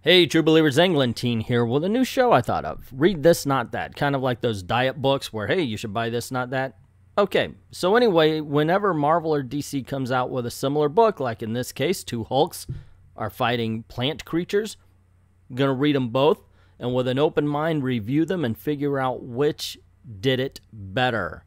Hey, True Believers, Englentine here with a new show I thought of. Read This, Not That. Kind of like those diet books where, hey, you should buy this, not that. Okay, so anyway, whenever Marvel or DC comes out with a similar book, like in this case, two Hulks are fighting plant creatures, I'm going to read them both, and with an open mind, review them and figure out which did it better.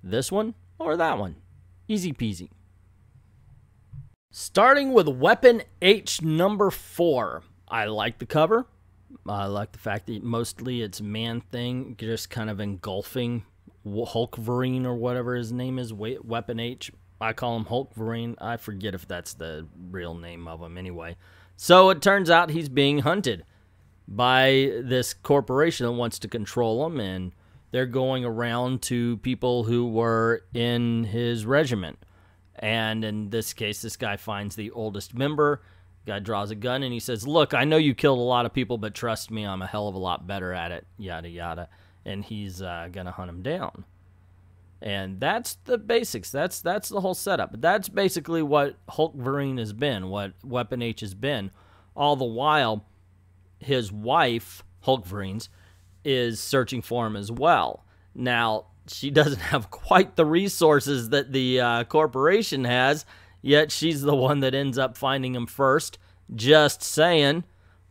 This one or that one. Easy peasy. Starting with Weapon H number 4. I like the cover. I like the fact that mostly it's Man-Thing just kind of engulfing Hulkverine or whatever his name is, Weapon H. I call him Hulkverine. I forget if that's the real name of him anyway. So it turns out he's being hunted by this corporation that wants to control him, and they're going around to people who were in his regiment. And in this case, this guy finds the oldest member. Guy draws a gun and he says, look, I know you killed a lot of people, but trust me, I'm a hell of a lot better at it, yada, yada. And he's going to hunt him down. And that's the basics. That's the whole setup. That's basically what Hulkverine has been, what Weapon H has been. All the while, his wife, Hulkverine's, is searching for him as well. Now, she doesn't have quite the resources that the corporation has, yet she's the one that ends up finding him first. Just saying.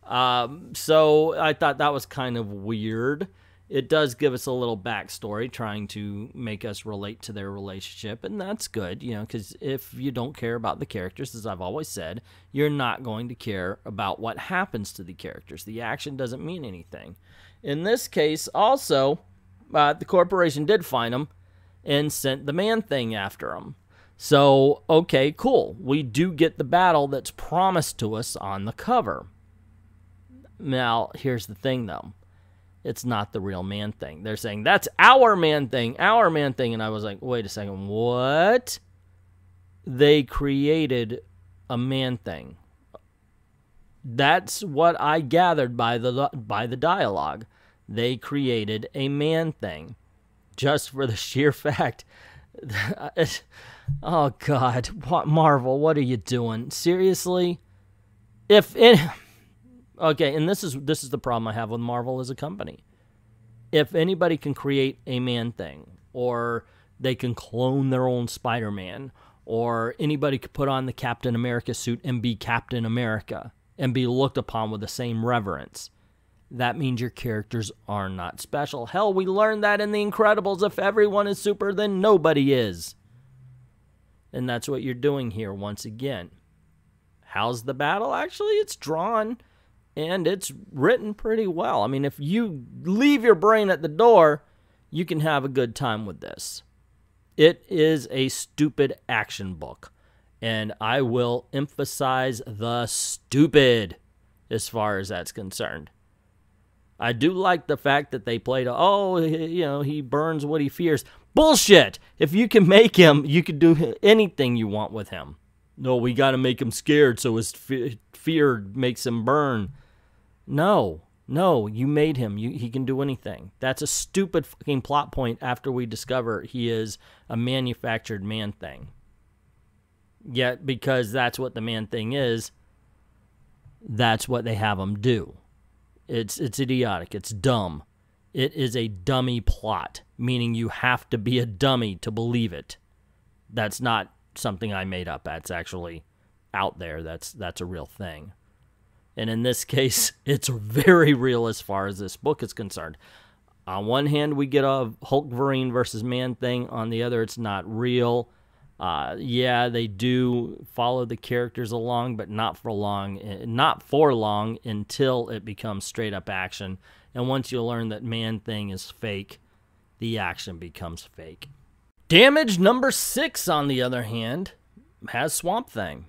So I thought that was kind of weird. It does give us a little backstory, trying to make us relate to their relationship, and that's good, you know, because if you don't care about the characters, as I've always said, you're not going to care about what happens to the characters. The action doesn't mean anything. In this case, also, the corporation did find him and sent the Man-Thing after him. So, okay, cool. We do get the battle that's promised to us on the cover. Now, here's the thing, though. It's not the real Man-Thing. They're saying, that's our Man-Thing, our Man-Thing. And I was like, wait a second, what? They created a Man-Thing. That's what I gathered by the dialogue. They created a Man-Thing. Just for the sheer fact. Oh, God. What, Marvel, what are you doing? Seriously? Okay, and this is the problem I have with Marvel as a company. If anybody can create a Man-Thing, or they can clone their own Spider-Man, or anybody could put on the Captain America suit and be Captain America, and be looked upon with the same reverence, that means your characters are not special. Hell, we learned that in The Incredibles. If everyone is super, then nobody is. And that's what you're doing here once again. How's the battle? Actually, it's drawn and it's written pretty well. I mean, if you leave your brain at the door, you can have a good time with this. It is a stupid action book. And I will emphasize the stupid as far as that's concerned. I do like the fact that they played, oh, you know, he burns what he fears. Bullshit! If you can make him, you can do anything you want with him. No, we got to make him scared so his fear makes him burn. No, you made him. He can do anything. That's a stupid fucking plot point after we discover he is a manufactured Man-Thing. Yet, because that's what the Man-Thing is, that's what they have him do. It's idiotic. It's dumb. It is a dummy plot, meaning you have to be a dummy to believe it. That's not something I made up. That's actually out there. That's a real thing. And in this case, it's very real as far as this book is concerned. On one hand, we get a Hulkverine versus Man-Thing. On the other, it's not real. Yeah, they do follow the characters along, but not for long until it becomes straight up action. And once you learn that Man-Thing is fake, the action becomes fake. Damage number 6, on the other hand, has Swamp Thing.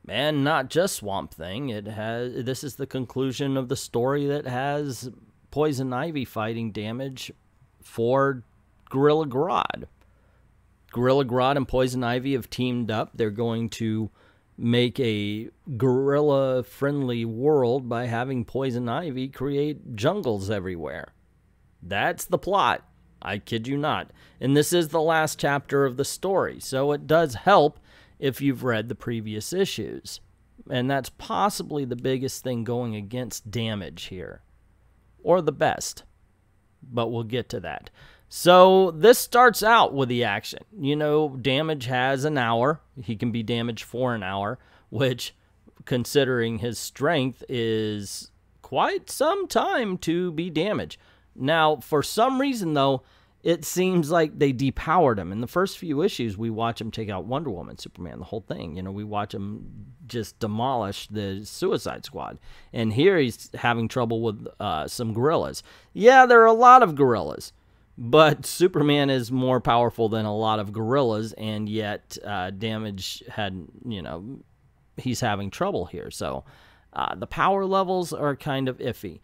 And not just Swamp Thing. This is the conclusion of the story that has Poison Ivy fighting Damage for Gorilla Grodd. Gorilla Grodd and Poison Ivy have teamed up. They're going to make a gorilla-friendly world by having Poison Ivy create jungles everywhere. That's the plot. I kid you not. And this is the last chapter of the story, so it does help if you've read the previous issues. And that's possibly the biggest thing going against damage here. Or the best. But we'll get to that. So this starts out with the action. You know, damage has an hour. He can be damaged for an hour, which, considering his strength, is quite some time to be damaged. Now, for some reason, though, it seems like they depowered him. In the first few issues, we watch him take out Wonder Woman, Superman, the whole thing. You know, we watch him just demolish the Suicide Squad. And here he's having trouble with some gorillas. Yeah, there are a lot of gorillas, but Superman is more powerful than a lot of gorillas, and yet damage had, you know, he's having trouble here. So the power levels are kind of iffy.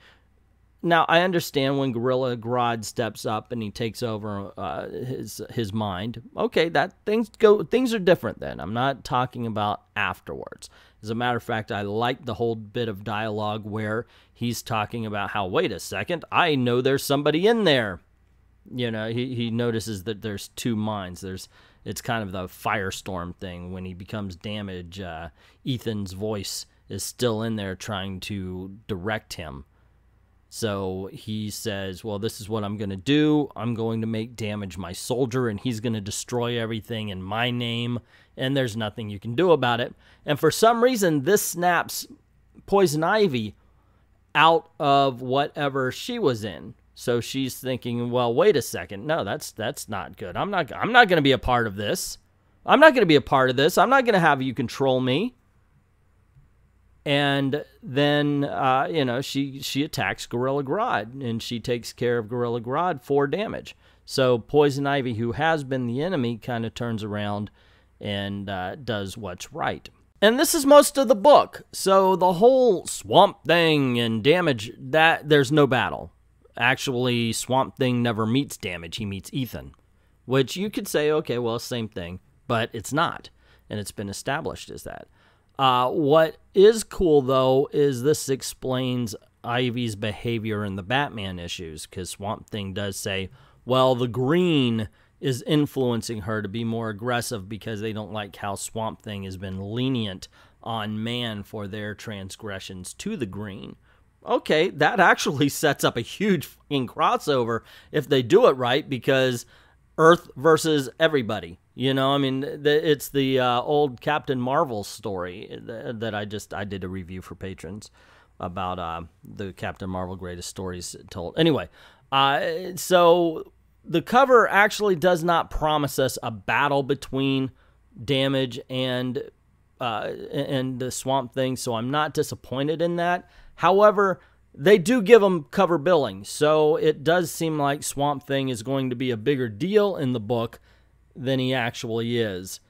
Now, I understand when Gorilla Grodd steps up and he takes over his mind. Okay, that things are different then. I'm not talking about afterwards. As a matter of fact, I like the whole bit of dialogue where he's talking about how, wait a second, I know there's somebody in there. You know, he notices that there's two minds. It's kind of the firestorm thing. When he becomes damaged, Ethan's voice is still in there trying to direct him. So he says, well, this is what I'm going to do. I'm going to make Damage my soldier, and he's going to destroy everything in my name, and there's nothing you can do about it. And for some reason, this snaps Poison Ivy out of whatever she was in. So she's thinking, well, wait a second. No, that's not good. I'm not going to be a part of this. I'm not going to be a part of this. I'm not going to have you control me. And then, you know, she attacks Gorilla Grodd, and she takes care of Gorilla Grodd for damage. So Poison Ivy, who has been the enemy, kind of turns around and does what's right. And this is most of the book. So the whole Swamp Thing and Damage, there's no battle. Actually, Swamp Thing never meets Damage. He meets Ethan, which you could say, okay, well, same thing, but it's not. And it's been established as that. What is cool, though, is this explains Ivy's behavior in the Batman issues, because Swamp Thing does say, well, the Green is influencing her to be more aggressive because they don't like how Swamp Thing has been lenient on man for their transgressions to the Green. Okay, that actually sets up a huge fucking crossover if they do it right, because Earth versus everybody. You know, I mean, it's the old Captain Marvel story that I did a review for patrons about the Captain Marvel greatest stories told. Anyway, so the cover actually does not promise us a battle between Damage and the Swamp Thing, so I'm not disappointed in that. However, they do give them cover billing, so it does seem like Swamp Thing is going to be a bigger deal in the book than he actually is,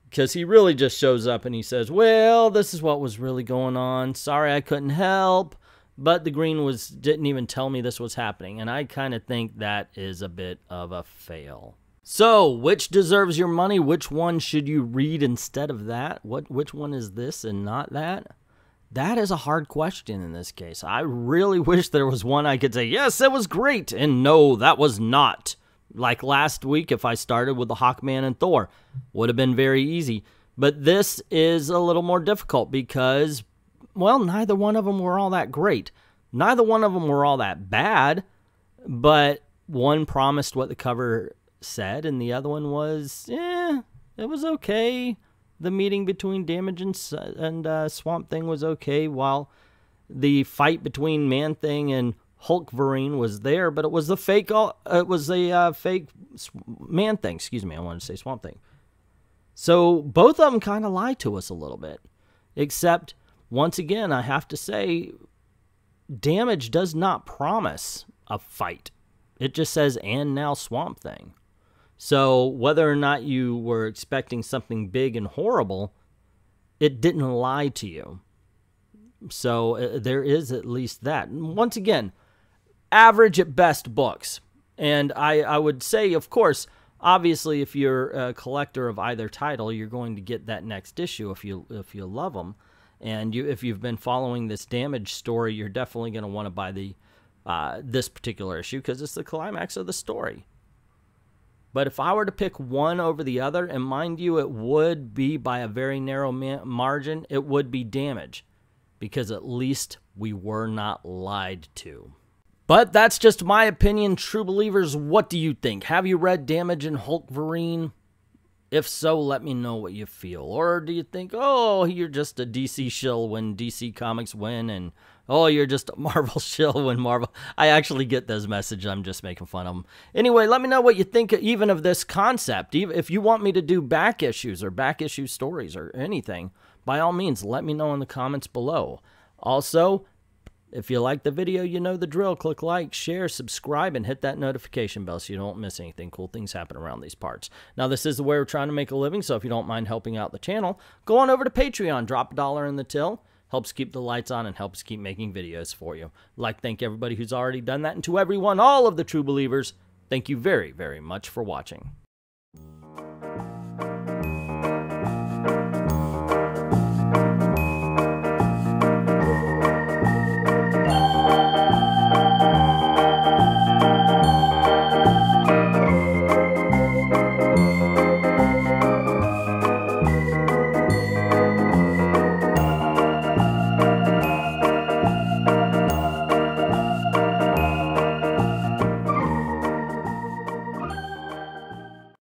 because he really just shows up and he says, well, this is what was really going on. Sorry I couldn't help, but the Green didn't even tell me this was happening, and I kind of think that is a bit of a fail. So, which deserves your money? Which one should you read instead of that? Which one is this and not that? That is a hard question in this case. I really wish there was one I could say, yes, it was great, and no, that was not. Like last week, if I started with the Hawkman and Thor, would have been very easy. But this is a little more difficult because, well, neither one of them were all that great. Neither one of them were all that bad, but one promised what the cover said, and the other one was, it was okay. The meeting between Damage and Swamp Thing was okay, while the fight between Man-Thing and Hulkverine was there, but it was the fake. It was a fake Man-Thing. Excuse me, I wanted to say Swamp Thing. So both of them kind of lie to us a little bit, except once again, I have to say, Damage does not promise a fight. It just says, and now Swamp Thing. So whether or not you were expecting something big and horrible, it didn't lie to you. So there is at least that. And once again, average at best books. And I would say, of course, obviously, if you're a collector of either title, you're going to get that next issue if you love them. And if you've been following this Damage story, you're definitely going to want to buy the this particular issue because it's the climax of the story. But if I were to pick one over the other, and mind you, it would be by a very narrow margin, it would be Damage. Because at least we were not lied to. But that's just my opinion, true believers. What do you think? Have you read Damage and Hulkverine? If so, let me know what you feel. Or do you think, oh, you're just a DC shill when DC Comics win, and oh, you're just a Marvel shill when Marvel... I actually get those messages. I'm just making fun of them. Anyway, let me know what you think even of this concept. Even if you want me to do back issues or back issue stories or anything, by all means, let me know in the comments below. Also, if you like the video, you know the drill. Click like, share, subscribe, and hit that notification bell so you don't miss anything. Cool things happen around these parts. Now, this is the way we're trying to make a living, so if you don't mind helping out the channel, go on over to Patreon. Drop $1 in the till. Helps keep the lights on and helps keep making videos for you. I'd like to thank everybody who's already done that, and to everyone, all of the true believers, thank you very, very much for watching.